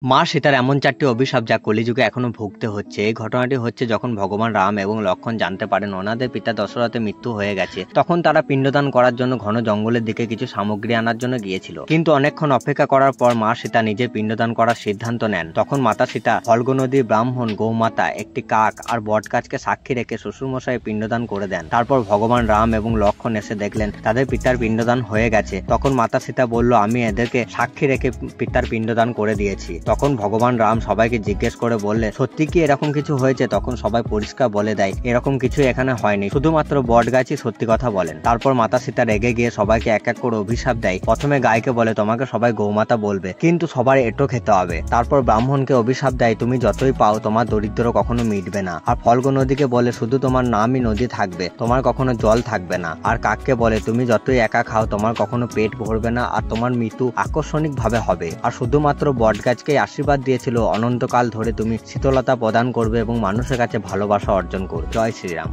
মা সীতার এমন ৪টি অভিশাপ যা কলিযুগে এখনো ভুগতে হচ্ছে। এই ঘটনাটি হচ্ছে যখন ভগবান রাম এবং লক্ষ্মণ জানতে পারেন ওনাদের পিতা দশরথের মৃত্যু হয়ে গেছে। তখন তারা পিণ্ডদান করার জন্য ঘন জঙ্গলের দিকে কিছু সামগ্রী আনার জন্য গিয়েছিল। কিন্তু অনেকক্ষণ অপেক্ষা করার পর মা সীতা নিজের পিণ্ডদান করার সিদ্ধান্ত নেন। তখন মাতা সীতা ফল্গু নদীর ব্রাহ্মণ, গৌমাতা, একটি কাক আর বটগাছকে সাক্ষী রেখে শ্বশুরমশাই পিণ্ডদান করে দেন। তারপর ভগবান রাম এবং লক্ষ্মণ এসে দেখলেন তাদের পিতার পিণ্ডদান হয়ে গেছে। তখন মাতা সীতা বলল, আমি এদেরকে সাক্ষী রেখে পিতার পিণ্ডদান করে দিয়েছি। তখন ভগবান রাম সবাইকে জিজ্ঞেস করে বললে, সত্যি কি এরকম কিছু হয়েছে? তখন সবাই পরিষ্কার বলে দেয়, এরকম কিছু এখানে হয়নি, শুধুমাত্র বটগাছই সত্যি কথা বলেন। তারপর মাতা সীতা রেগে গিয়ে সবাইকে এক এক করে অভিশাপ দেয়। প্রথমে গায়কে বলে, তোমাকে সবাই গৌমাতা বলবে, কিন্তু সবার এঁটো খেতে হবে। তারপর ব্রাহ্মণকে অভিশাপ দেয়, তুমি যতই পাও তোমার দরিদ্র কখনো মিটবে না। আর ফল্গু নদীকে বলে, শুধু তোমার নামই নদী থাকবে, তোমার কখনো জল থাকবে না। আর কাককে বলে, তুমি যতই একা খাও তোমার কখনো পেট ভরবে না আর তোমার মৃত্যু আকস্মিক ভাবে হবে। আর শুধুমাত্র বটগাছকেই আশীর্বাদ দিয়েছিল, অনন্তকাল ধরে তুমি শীতলতা প্রদান করবে এবং মানুষের কাছে ভালোবাসা অর্জন করবে। জয় শ্রীরাম।